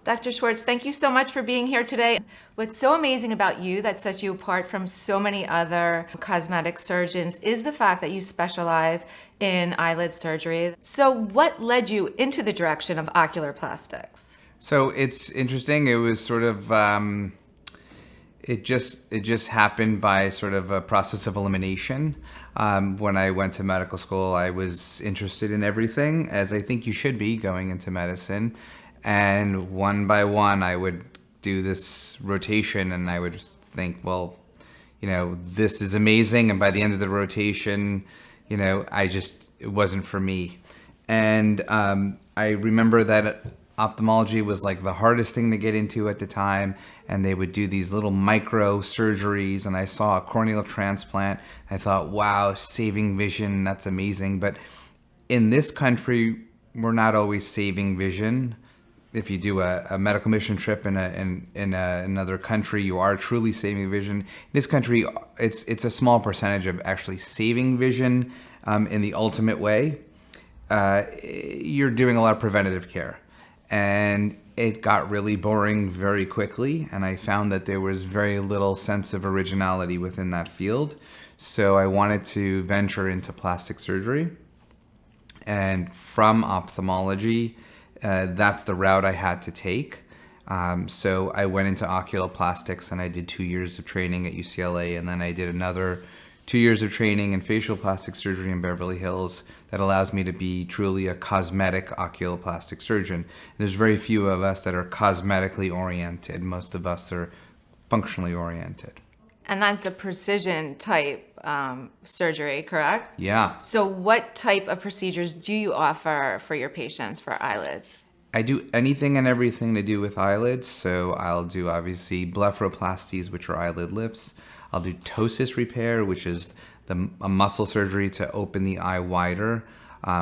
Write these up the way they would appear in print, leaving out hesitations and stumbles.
Dr. Schwartz, thank you so much for being here today. What's so amazing about you that sets you apart from so many other cosmetic surgeons is the fact that you specialize in eyelid surgery. So what led you into the direction of ocular plastics? So it's interesting. It was sort of it just happened by sort of a process of elimination. When I went to medical school, I was interested in everything, as I think you should be going into medicine. And one by one, I would do this rotation, and I would think, well, this is amazing. And by the end of the rotation, it wasn't for me. And I remember that ophthalmology was like the hardest thing to get into at the time, and they would do these little micro surgeries, and I saw a corneal transplant. I thought, wow, saving vision, that's amazing. But in this country, we're not always saving vision. If you do a medical mission trip in another country, you are truly saving vision. In this country, it's a small percentage of actually saving vision in the ultimate way. You're doing a lot of preventative care. And it got really boring very quickly, and I found that there was very little sense of originality within that field. So I wanted to venture into plastic surgery. And from ophthalmology, that's the route I had to take. So I went into oculoplastics, and I did 2 years of training at UCLA, and then I did another 2 years of training in facial plastic surgery in Beverly Hills that allows me to be truly a cosmetic oculoplastic surgeon. And there's very few of us that are cosmetically oriented. Most of us are functionally oriented. And that's a precision type surgery, correct? Yeah. So what type of procedures do you offer for your patients for eyelids? I do anything and everything to do with eyelids. So I'll do obviously blepharoplasties, which are eyelid lifts. I'll do ptosis repair, which is a muscle surgery to open the eye wider,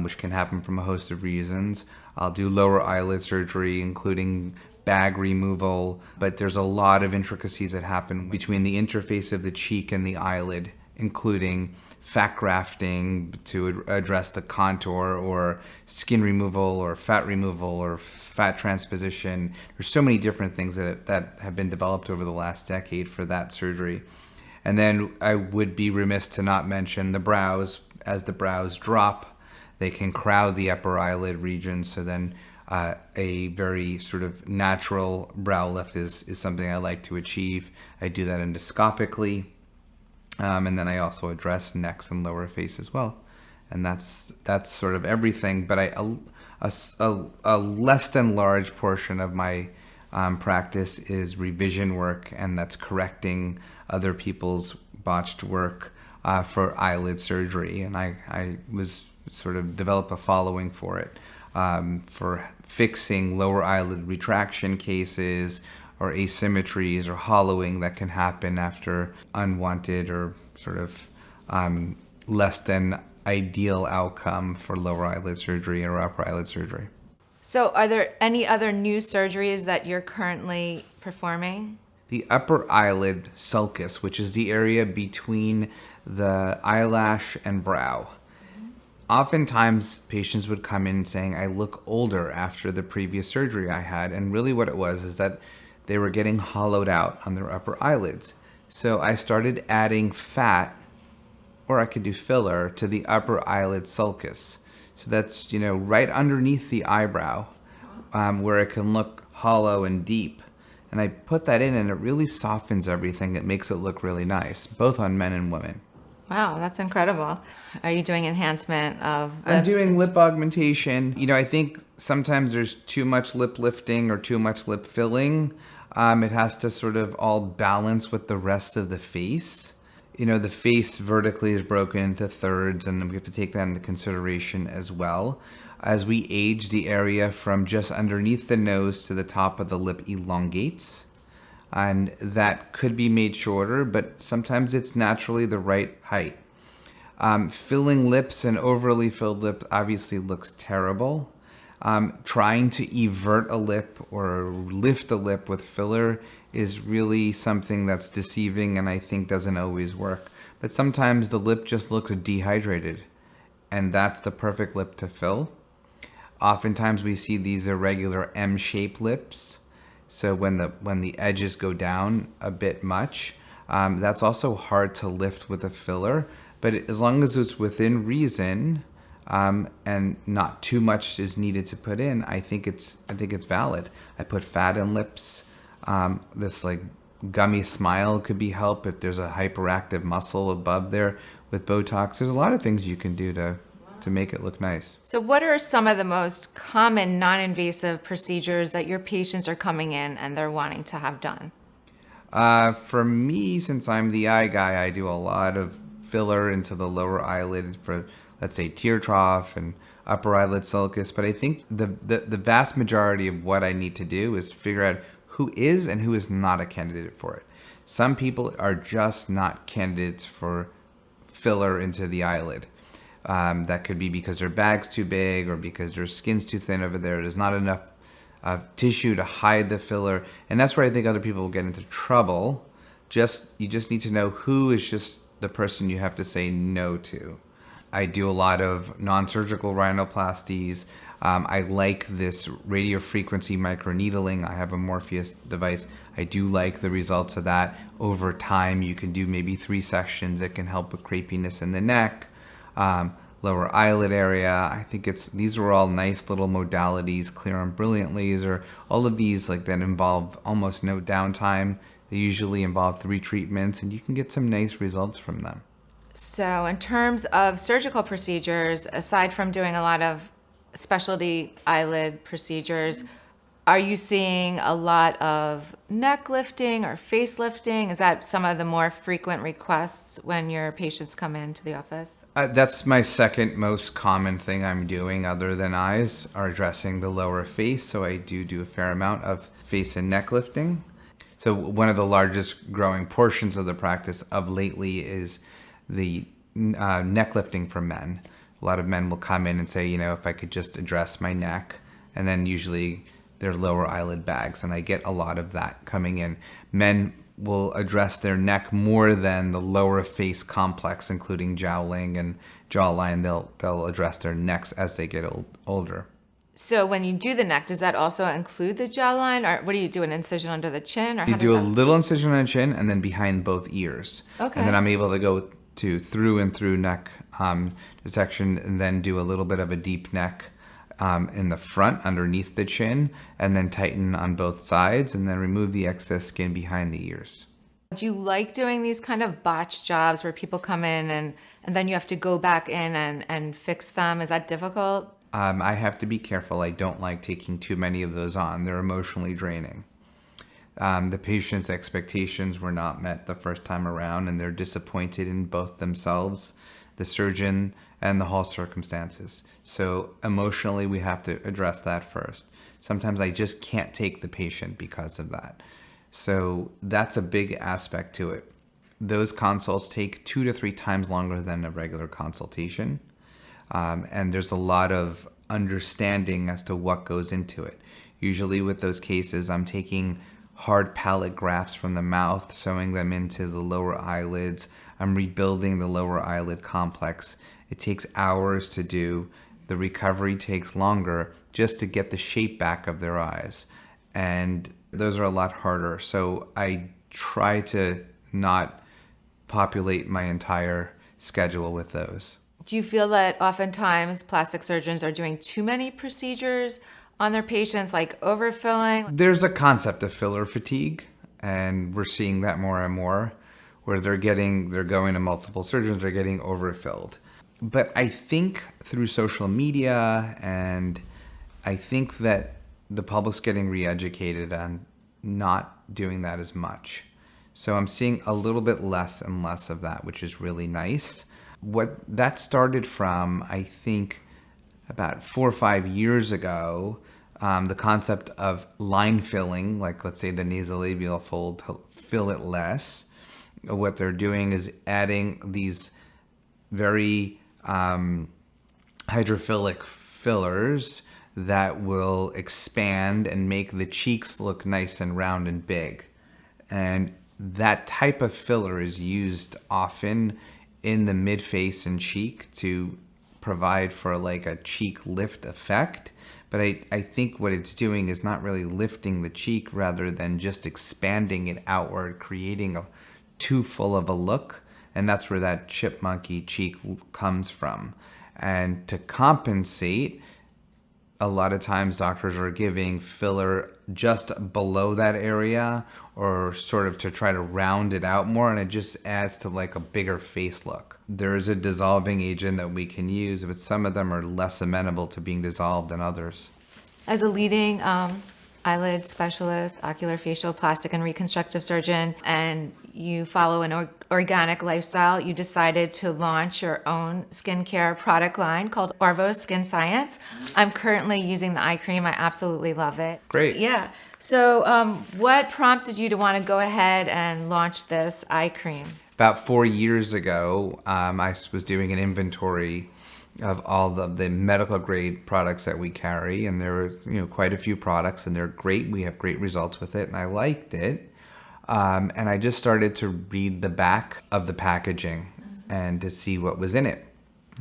which can happen from a host of reasons. I'll do lower eyelid surgery, including bag removal, but there's a lot of intricacies that happen between the interface of the cheek and the eyelid, including fat grafting to address the contour, or skin removal, or fat removal, or fat transposition. There's so many different things that have been developed over the last decade for that surgery. And then I would be remiss to not mention the brows. As the brows drop, they can crowd the upper eyelid region. So then a very sort of natural brow lift is something I like to achieve. I do that endoscopically. And then I also address necks and lower face as well. And that's sort of everything. But a less than large portion of my practice is revision work, and that's correcting other people's botched work for eyelid surgery. And I was sort of develop a following for it, for fixing lower eyelid retraction cases, or asymmetries or hollowing that can happen after unwanted or sort of less than ideal outcome for lower eyelid surgery or upper eyelid surgery. So are there any other new surgeries that you're currently performing? The upper eyelid sulcus, which is the area between the eyelash and brow. Oftentimes, patients would come in saying, I look older after the previous surgery I had. And really what it was is that they were getting hollowed out on their upper eyelids. So I started adding fat, or I could do filler, to the upper eyelid sulcus. So that's, right underneath the eyebrow, where it can look hollow and deep. And I put that in, and it really softens everything. It makes it look really nice, both on men and women. Wow, that's incredible. Are you doing enhancement of lips? I'm doing lip augmentation. I think sometimes there's too much lip lifting or too much lip filling. It has to sort of all balance with the rest of the face. The face vertically is broken into thirds, and we have to take that into consideration as well. As we age, the area from just underneath the nose to the top of the lip elongates, and that could be made shorter, but sometimes it's naturally the right height. Filling lips and overly filled lip obviously looks terrible. Trying to evert a lip or lift a lip with filler is really something that's deceiving, and I think doesn't always work. But sometimes the lip just looks dehydrated, and that's the perfect lip to fill. Oftentimes we see these irregular M-shaped lips, So when the edges go down a bit much, that's also hard to lift with a filler. But as long as it's within reason, and not too much is needed to put in, I think it's valid. I put fat in lips. This like gummy smile could be help if there's a hyperactive muscle above there with Botox. There's a lot of things you can do to make it look nice. So what are some of the most common non-invasive procedures that your patients are coming in and they're wanting to have done? For me, since I'm the eye guy, I do a lot of filler into the lower eyelid for, let's say, tear trough and upper eyelid sulcus. But I think the vast majority of what I need to do is figure out who is and who is not a candidate for it. Some people are just not candidates for filler into the eyelid. That could be because their bag's too big or because their skin's too thin over there. There's not enough tissue to hide the filler. And that's where I think other people will get into trouble. You just need to know who is just the person you have to say no to. I do a lot of non-surgical rhinoplasties. I like this radiofrequency microneedling. I have a Morpheus device. I do like the results of that. Over time, you can do maybe 3 sessions. It can help with crepiness in the neck, lower eyelid area. I think these are all nice little modalities. Clear and brilliant laser. All of these that involve almost no downtime. They usually involve 3 treatments, and you can get some nice results from them. So in terms of surgical procedures, aside from doing a lot of specialty eyelid procedures, are you seeing a lot of neck lifting or face lifting? Is that some of the more frequent requests when your patients come into the office? That's my second most common thing I'm doing other than eyes, are addressing the lower face. So I do a fair amount of face and neck lifting. So one of the largest growing portions of the practice of lately is the neck lifting for men. A lot of men will come in and say, if I could just address my neck, and then usually their lower eyelid bags, and I get a lot of that coming in. Men will address their neck more than the lower face complex, including jowling and jawline. They'll address their necks as they get older. So when you do the neck, does that also include the jawline, or what do you do, an incision under the chin, or You do a little incision on the chin and then behind both ears. Okay. And then I'm able to go to through and through neck dissection, and then do a little bit of a deep neck in the front underneath the chin, and then tighten on both sides, and then remove the excess skin behind the ears. Do you like doing these kind of botched jobs where people come in and then you have to go back in and fix them? Is that difficult? I have to be careful. I don't like taking too many of those on. They're emotionally draining. The patient's expectations were not met the first time around, and they're disappointed in both themselves, the surgeon, and the whole circumstances. So emotionally, we have to address that first. Sometimes I just can't take the patient because of that. So that's a big aspect to it. Those consults take 2 to 3 times longer than a regular consultation. And there's a lot of understanding as to what goes into it. Usually with those cases, I'm taking hard palate grafts from the mouth, sewing them into the lower eyelids. I'm rebuilding the lower eyelid complex. It takes hours to do. The recovery takes longer just to get the shape back of their eyes. And those are a lot harder. So I try to not populate my entire schedule with those. Do you feel that oftentimes plastic surgeons are doing too many procedures on their patients, like overfilling? There's a concept of filler fatigue, and we're seeing that more and more, where they're going to multiple surgeons, they're getting overfilled. But I think through social media, and I think that the public's getting re-educated on not doing that as much. So I'm seeing a little bit less and less of that, which is really nice. What that started from, I think, about 4 or 5 years ago, the concept of line filling, like let's say the nasolabial fold, to fill it less. What they're doing is adding these very hydrophilic fillers that will expand and make the cheeks look nice and round and big. And that type of filler is used often in the mid-face and cheek to provide for like a cheek lift effect. But I think what it's doing is not really lifting the cheek rather than just expanding it outward, creating a too full of a look. And that's where that chipmunky cheek comes from. And to compensate, a lot of times doctors are giving filler just below that area or sort of to try to round it out more, and it just adds to like a bigger face look. There is a dissolving agent that we can use, but some of them are less amenable to being dissolved than others. As a leading eyelid specialist, oculofacial, plastic, and reconstructive surgeon, and you follow an organic lifestyle, you decided to launch your own skincare product line called Orvos Skin Science. I'm currently using the eye cream. I absolutely love it. Great. Yeah. So what prompted you to want to go ahead and launch this eye cream? About 4 years ago, I was doing an inventory of all the medical grade products that we carry, and there were quite a few products, and they're great. We have great results with it, and I liked it. And I just started to read the back of the packaging and to see what was in it.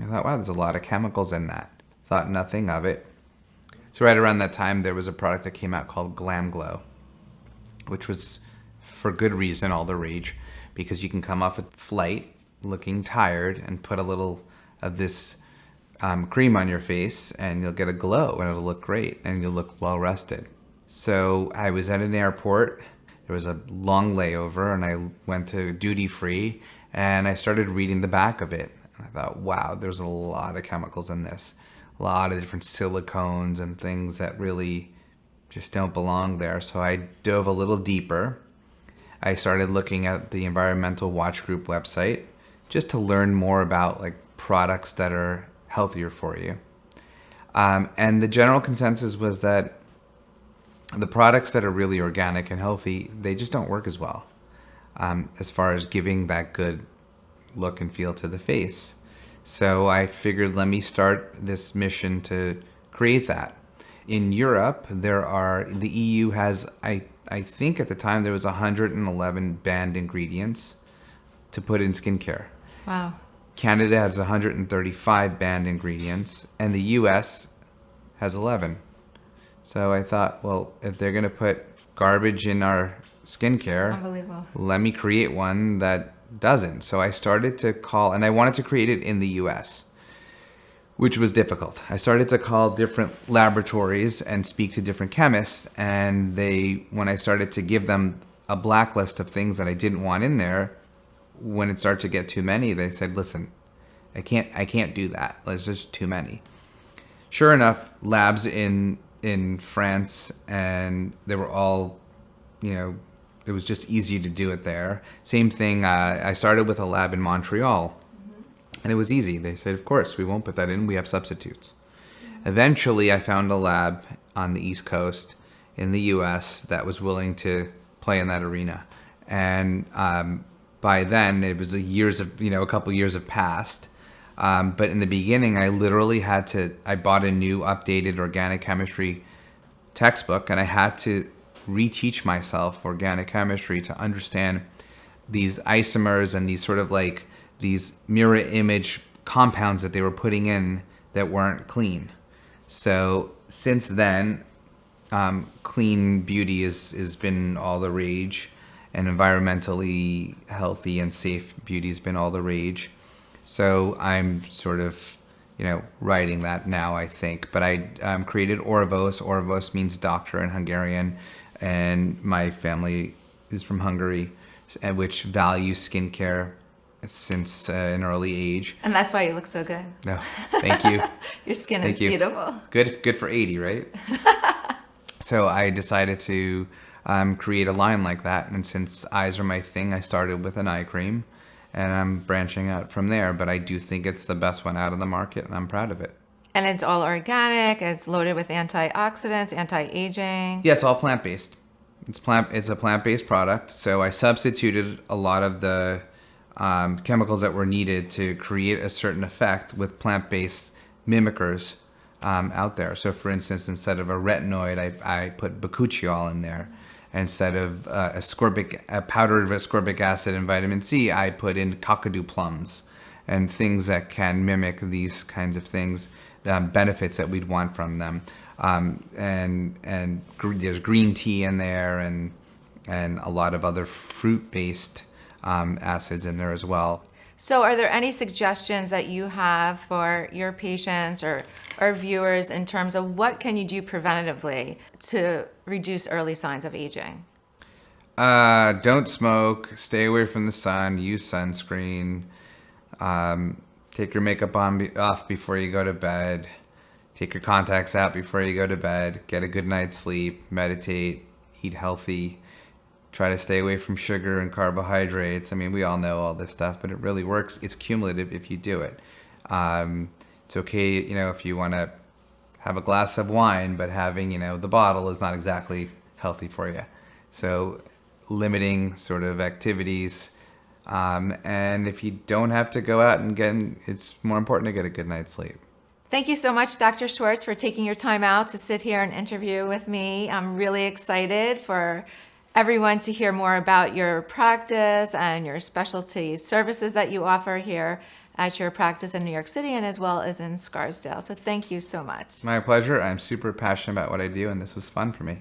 I thought, wow, there's a lot of chemicals in that. Thought nothing of it. So right around that time, there was a product that came out called Glam Glow, which was, for good reason, all the rage, because you can come off a flight looking tired and put a little of this cream on your face and you'll get a glow and it'll look great and you'll look well rested. So I was at an airport. There was a long layover and I went to duty free and I started reading the back of it. And I thought, wow, there's a lot of chemicals in this. A lot of different silicones and things that really just don't belong there. So I dove a little deeper. I started looking at the Environmental Watch Group website just to learn more about like products that are healthier for you. And the general consensus was that the products that are really organic and healthy, they just don't work as well as far as giving that good look and feel to the face. So I figured, let me start this mission to create that. In Europe, the EU has, I think at the time there was 111 banned ingredients to put in skincare. Wow. Canada has 135 banned ingredients, and the US has 11. So I thought, well, if they're going to put garbage in our skincare, Unbelievable. let me create one that doesn't. So I started to call, and I wanted to create it in the US, which was difficult. I started to call different laboratories and speak to different chemists, and when I started to give them a blacklist of things that I didn't want in there, when it started to get too many, they said, listen, I can't do that. There's just too many. Sure enough, labs in France, and they were all, it was just easy to do it there. Same thing, I started with a lab in Montreal, and it was easy. They said, of course, we won't put that in. We have substitutes. Eventually, I found a lab on the East Coast in the US that was willing to play in that arena. And by then, it was a couple years have passed. But in the beginning, I literally I bought a new updated organic chemistry textbook, and I had to reteach myself organic chemistry to understand these isomers and these sort of like these mirror image compounds that they were putting in that weren't clean. So since then, clean beauty has been all the rage, and environmentally healthy and safe beauty has been all the rage. So I'm sort of, writing that now, I think. But I created Orvos. Orvos means doctor in Hungarian, and my family is from Hungary, which values skincare since an early age. And that's why you look so good. No, thank you. Your skin Thank is you. beautiful. Good for 80, right? So I decided to create a line like that. And since eyes are my thing, I started with an eye cream. And I'm branching out from there. But I do think it's the best one out of the market, and I'm proud of it. And it's all organic. It's loaded with antioxidants, anti-aging. Yeah, it's all plant-based. It's a plant-based product. So I substituted a lot of the chemicals that were needed to create a certain effect with plant-based mimickers out there. So for instance, instead of a retinoid, I put bakuchiol in there. Instead of a powder of ascorbic acid and vitamin C, I put in kakadu plums and things that can mimic these kinds of things, benefits that we'd want from them. There's green tea in there, and a lot of other fruit-based acids in there as well. So are there any suggestions that you have for your patients or viewers in terms of what can you do preventatively to reduce early signs of aging? Don't smoke, stay away from the sun, use sunscreen, take your makeup off before you go to bed, take your contacts out before you go to bed, get a good night's sleep, meditate, eat healthy, try to stay away from sugar and carbohydrates. I mean, we all know all this stuff, but it really works. It's cumulative if you do it. It's okay, if you want to have a glass of wine, but having, the bottle is not exactly healthy for you. So limiting sort of activities. And if you don't have to go out and it's more important to get a good night's sleep. Thank you so much, Dr. Schwarcz, for taking your time out to sit here and interview with me. I'm really excited for everyone to hear more about your practice and your specialty services that you offer here at your practice in New York City and as well as in Scarsdale. So thank you so much. My pleasure. I'm super passionate about what I do, and this was fun for me.